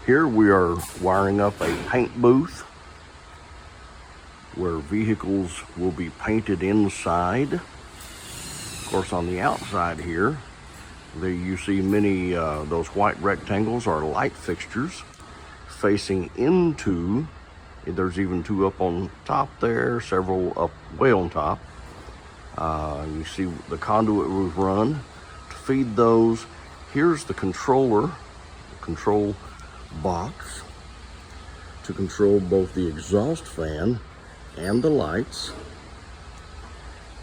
Here we are wiring up a paint booth where vehicles will be painted inside. Of course, on the outside here, there you see many, those white rectangles are light fixtures facing into, there's even two up on top there, several up way on top. You see the conduit we've run to feed those. Here's the controller, control box to control both the exhaust fan and the lights.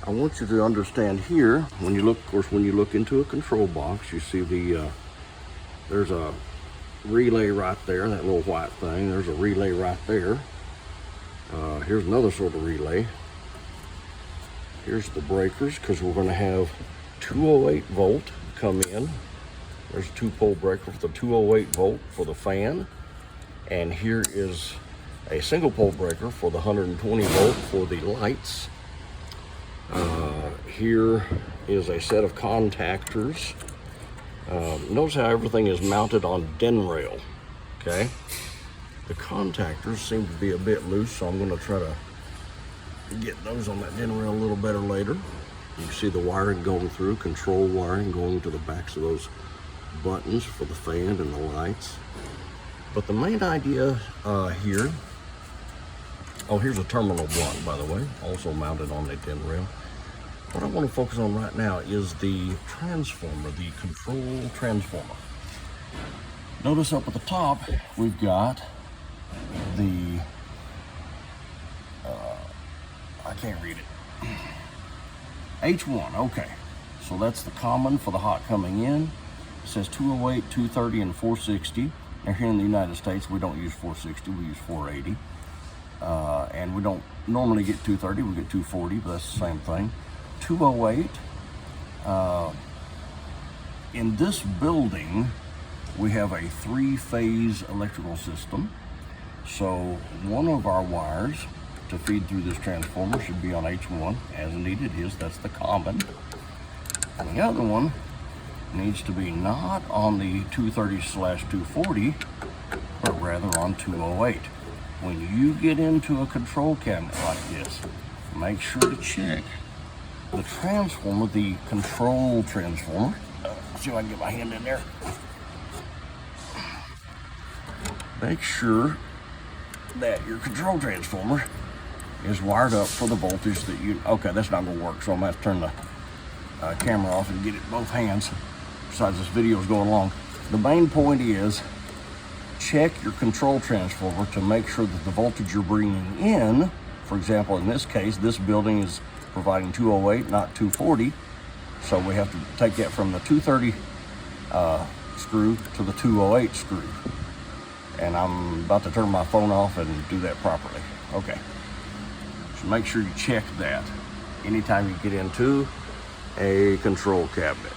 I want you to understand here, when you look, of course, when you look into a control box, you see there's a relay right there, that little white thing. There's a relay right there. Here's another sort of relay. Here's the breakers, because we're going to have 208 volt come in. There's a 2-pole breaker for the 208 volt for the fan. And here is a single pole breaker for the 120 volt for the lights. Here is a set of contactors. Notice how everything is mounted on den rail, okay? The contactors seem to be a bit loose, so I'm going to try to get those on that den rail a little better later. You can see the wiring going through, control wiring going to the backs of those buttons for the fan and the lights. But the main idea here, oh, here's a terminal block, by the way, also mounted on the den rail. What I want to focus on right now is the transformer, the control transformer. Notice up at the top, we've got the, I can't read it, H1, okay. So that's the common for the hot coming in. It says 208, 230, and 460. Now here in the United States, we don't use 460, we use 480. And we don't normally get 230, we get 240, but that's the same thing. 208, in this building, we have a 3-phase electrical system. So one of our wires to feed through this transformer should be on H1 as needed that's the common. And the other one needs to be not on the 230/240, but rather on 208. When you get into a control cabinet like this, make sure to check the transformer, the control transformer. See if I can get my hand in there. Make sure that your control transformer is wired up for the voltage that you, okay, that's not gonna work, so I'm gonna have to turn the camera off and get it in both hands. Besides, this video is going long. The main point is check your control transformer to make sure that the voltage you're bringing in, for example, in this case, this building is providing 208, not 240. So we have to take that from the 230 screw to the 208 screw. And I'm about to turn my phone off and do that properly. Okay. So make sure you check that anytime you get into a control cabinet.